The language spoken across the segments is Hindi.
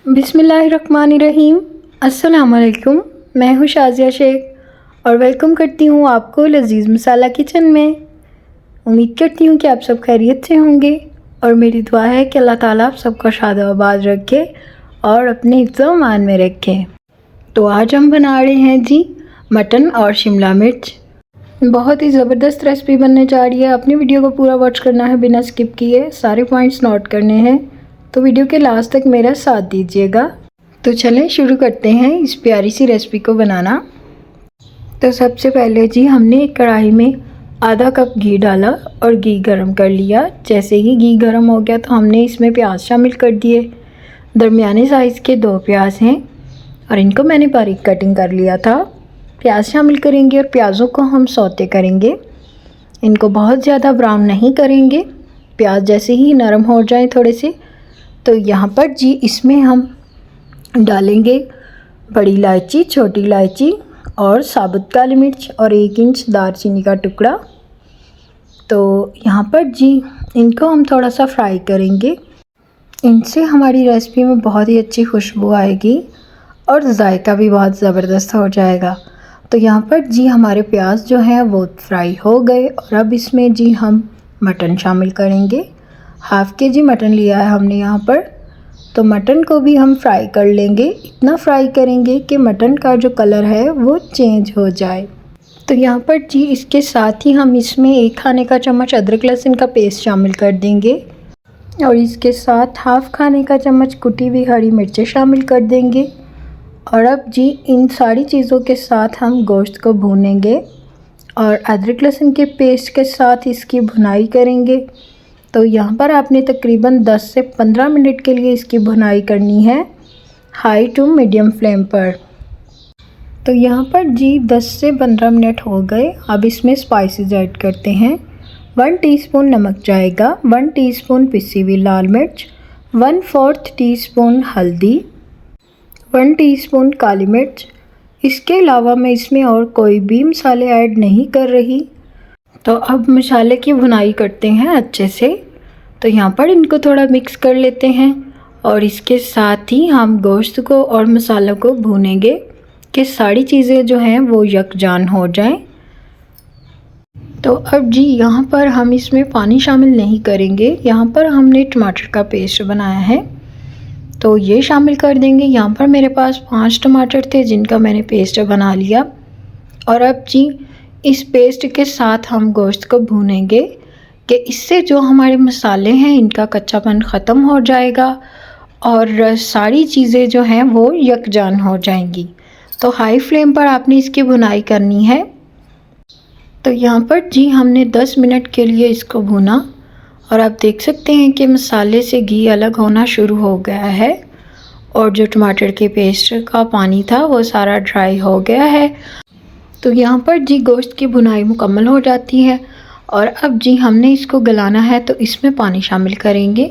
बिस्मिल्लाहिर्रहमानिर्रहीम। अस्सलाम वालेकुम। मैं हूँ शाज़िया शेख और वेलकम करती हूँ आपको लजीज़ मसाला किचन में। उम्मीद करती हूँ कि आप सब खैरियत से होंगे और मेरी दुआ है कि अल्लाह ताला आप सबको शाद आबाद रखे और अपने हिफ्ज़-ओ-अमान में रखे। तो आज हम बना रहे हैं जी मटन और शिमला मिर्च। बहुत ही ज़बरदस्त रेसिपी बनने जा रही है। अपनी वीडियो को पूरा वॉच करना है बिना स्किप किए, सारे पॉइंट्स नोट करने हैं, तो वीडियो के लास्ट तक मेरा साथ दीजिएगा। तो चलें शुरू करते हैं इस प्यारी सी रेसिपी को बनाना। तो सबसे पहले जी हमने एक कढ़ाई में आधा कप घी डाला और घी गरम कर लिया। जैसे ही घी गरम हो गया तो हमने इसमें प्याज शामिल कर दिए। दरमियाने साइज़ के 2 प्याज हैं और इनको मैंने बारीक कटिंग कर लिया था। प्याज शामिल करेंगे और प्याज़ों को हम सौते करेंगे। इनको बहुत ज़्यादा ब्राउन नहीं करेंगे। प्याज जैसे ही नरम हो जाए थोड़े से, तो यहाँ पर जी इसमें हम डालेंगे बड़ी इलायची, छोटी इलायची और साबुत काली मिर्च और 1 इंच दालचीनी का टुकड़ा। तो यहाँ पर जी इनको हम थोड़ा सा फ्राई करेंगे। इनसे हमारी रेसिपी में बहुत ही अच्छी खुशबू आएगी और जायका भी बहुत ज़बरदस्त हो जाएगा। तो यहाँ पर जी हमारे प्याज जो हैं वो फ्राई हो गए और अब इसमें जी हम मटन शामिल करेंगे। हाफ़ के-जी मटन लिया है हमने यहाँ पर। तो मटन को भी हम फ्राई कर लेंगे। इतना फ्राई करेंगे कि मटन का जो कलर है वो चेंज हो जाए। तो यहाँ पर जी इसके साथ ही हम इसमें 1 खाने का चम्मच अदरक लहसुन का पेस्ट शामिल कर देंगे और इसके साथ हाफ़ खाने का चम्मच कुटी हुई हरी मिर्चें शामिल कर देंगे। और अब जी इन सारी चीज़ों के साथ हम गोश्त को भूनेंगे और अदरक लहसुन के पेस्ट के साथ इसकी भुनाई करेंगे। तो यहाँ पर आपने तकरीबन 10 से 15 मिनट के लिए इसकी भुनाई करनी है, हाई टू मीडियम फ्लेम पर। तो यहाँ पर जी 10 से 15 मिनट हो गए। अब इसमें स्पाइसेस ऐड करते हैं। 1 टीस्पून नमक जाएगा, 1 टीस्पून पिसी हुई लाल मिर्च, 1/4 टीस्पून हल्दी, 1 टीस्पून काली मिर्च। इसके अलावा मैं इसमें और कोई भी मसाले ऐड नहीं कर रही। तो अब मसाले की भुनाई करते हैं अच्छे से। तो यहाँ पर इनको थोड़ा मिक्स कर लेते हैं और इसके साथ ही हम गोश्त को और मसालों को भूनेंगे कि सारी चीज़ें जो हैं वो यकजान हो जाएं। तो अब जी यहाँ पर हम इसमें पानी शामिल नहीं करेंगे। यहाँ पर हमने टमाटर का पेस्ट बनाया है तो ये शामिल कर देंगे। यहाँ पर मेरे पास 5 टमाटर थे जिनका मैंने पेस्ट बना लिया। और अब जी इस पेस्ट के साथ हम गोश्त को भूनेंगे कि इससे जो हमारे मसाले हैं इनका कच्चापन ख़त्म हो जाएगा और सारी चीज़ें जो हैं वो यकजान हो जाएंगी। तो हाई फ्लेम पर आपने इसकी भुनाई करनी है। तो यहाँ पर जी हमने 10 मिनट के लिए इसको भुना और आप देख सकते हैं कि मसाले से घी अलग होना शुरू हो गया है और जो टमाटर के पेस्ट का पानी था वो सारा ड्राई हो गया है। तो यहाँ पर जी गोश्त की भुनाई मुकम्मल हो जाती है और अब जी हमने इसको गलाना है तो इसमें पानी शामिल करेंगे।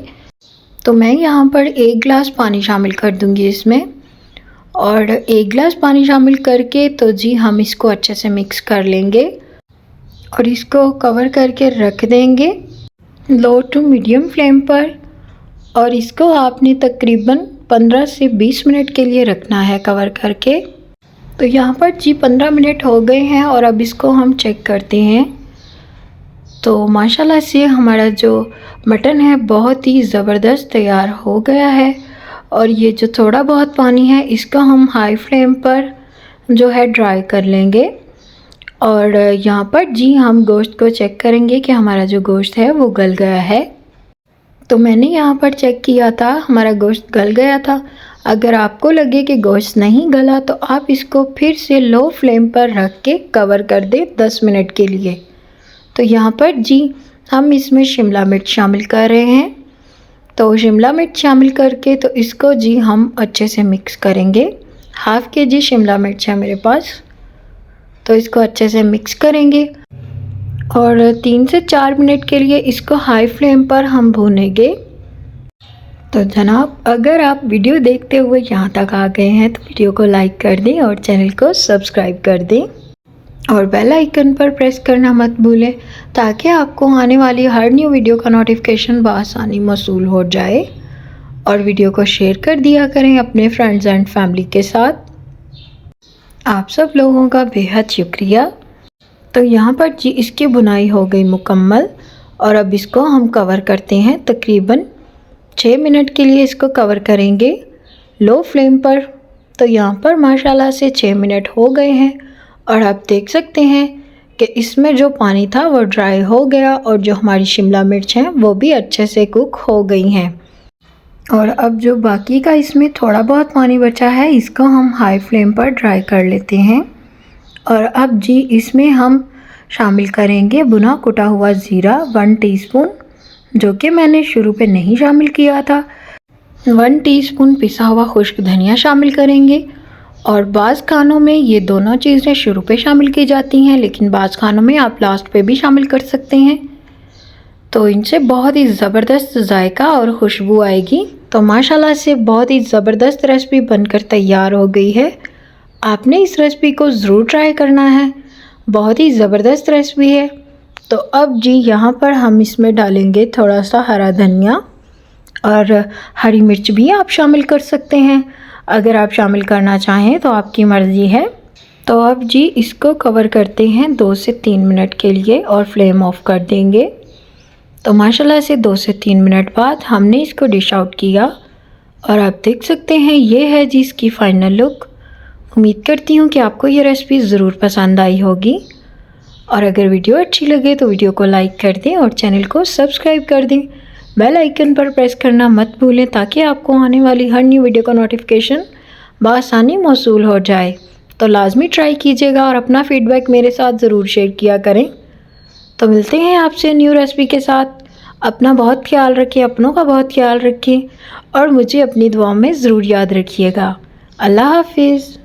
तो मैं यहाँ पर 1 गिलास पानी शामिल कर दूँगी इसमें और 1 गिलास पानी शामिल करके तो जी हम इसको अच्छे से मिक्स कर लेंगे और इसको कवर करके रख देंगे लो टू मीडियम फ्लेम पर। और इसको आपने तकरीबन 15 से 20 मिनट के लिए रखना है कवर करके। तो यहाँ पर जी 15 मिनट हो गए हैं और अब इसको हम चेक करते हैं। तो माशाल्लाह से हमारा जो मटन है बहुत ही ज़बरदस्त तैयार हो गया है। और ये जो थोड़ा बहुत पानी है इसको हम हाई फ्लेम पर जो है ड्राई कर लेंगे। और यहाँ पर जी हम गोश्त को चेक करेंगे कि हमारा जो गोश्त है वो गल गया है। तो मैंने यहाँ पर चेक किया था, हमारा गोश्त गल गया था। अगर आपको लगे कि गोश्त नहीं गला तो आप इसको फिर से लो फ्लेम पर रख के कवर कर दें 10 मिनट के लिए। तो यहाँ पर जी हम इसमें शिमला मिर्च शामिल कर रहे हैं। तो शिमला मिर्च शामिल करके तो इसको जी हम अच्छे से मिक्स करेंगे। हाफ़ के-जी शिमला मिर्च है मेरे पास, तो इसको अच्छे से मिक्स करेंगे और 3 से 4 मिनट के लिए इसको हाई फ्लेम पर हम भूनेंगे। तो जनाब अगर आप वीडियो देखते हुए यहाँ तक आ गए हैं तो वीडियो को लाइक कर दें और चैनल को सब्सक्राइब कर दें और बेल आइकन पर प्रेस करना मत भूलें ताकि आपको आने वाली हर न्यू वीडियो का नोटिफिकेशन बआसानी मौसूल हो जाए। और वीडियो को शेयर कर दिया करें अपने फ्रेंड्स एंड फैमिली के साथ। आप सब लोगों का बेहद शुक्रिया। तो यहाँ पर जी इसकी बुनाई हो गई मुकम्मल और अब इसको हम कवर करते हैं। तकरीबन 6 मिनट के लिए इसको कवर करेंगे लो फ्लेम पर। तो यहाँ पर माशाल्लाह से 6 मिनट हो गए हैं और आप देख सकते हैं कि इसमें जो पानी था वो ड्राई हो गया और जो हमारी शिमला मिर्च हैं वो भी अच्छे से कुक हो गई हैं। और अब जो बाकी का इसमें थोड़ा बहुत पानी बचा है इसको हम हाई फ्लेम पर ड्राई कर लेते हैं। और अब जी इसमें हम शामिल करेंगे भुना कुटा हुआ ज़ीरा 1 टीस्पून, जो कि मैंने शुरू पे नहीं शामिल किया था। 1 टीस्पून पिसा हुआ खुश्क धनिया शामिल करेंगे। और बाज़ खानों में ये दोनों चीज़ें शुरू पे शामिल की जाती हैं, लेकिन बाज़ खानों में आप लास्ट पे भी शामिल कर सकते हैं। तो इनसे बहुत ही ज़बरदस्त जायका और खुशबू आएगी। तो माशाल्लाह से बहुत ही ज़बरदस्त रेसिपी बनकर तैयार हो गई है। आपने इस रेसिपी को ज़रूर ट्राई करना है, बहुत ही ज़बरदस्त रेसिपी है। तो अब जी यहाँ पर हम इसमें डालेंगे थोड़ा सा हरा धनिया और हरी मिर्च भी आप शामिल कर सकते हैं। अगर आप शामिल करना चाहें तो आपकी मर्ज़ी है। तो अब जी इसको कवर करते हैं 2 से 3 मिनट के लिए और फ्लेम ऑफ कर देंगे। तो माशाल्लाह से 2 से 3 मिनट बाद हमने इसको डिश आउट किया और आप देख सकते हैं ये है जी इसकी फ़ाइनल लुक। उम्मीद करती हूँ कि आपको ये रेसिपी ज़रूर पसंद आई होगी। और अगर वीडियो अच्छी लगे तो वीडियो को लाइक कर दें और चैनल को सब्सक्राइब कर दें। बेल आइकन पर प्रेस करना मत भूलें ताकि आपको आने वाली हर न्यू वीडियो का नोटिफिकेशन बआसानी मौसूल हो जाए। तो लाजमी ट्राई कीजिएगा और अपना फ़ीडबैक मेरे साथ ज़रूर शेयर किया करें। तो मिलते हैं आपसे न्यू रेसिपी के साथ। अपना बहुत ख्याल रखें, अपनों का बहुत ख्याल रखें और मुझे अपनी दुआओं में ज़रूर याद रखिएगा। अल्लाह हाफिज़।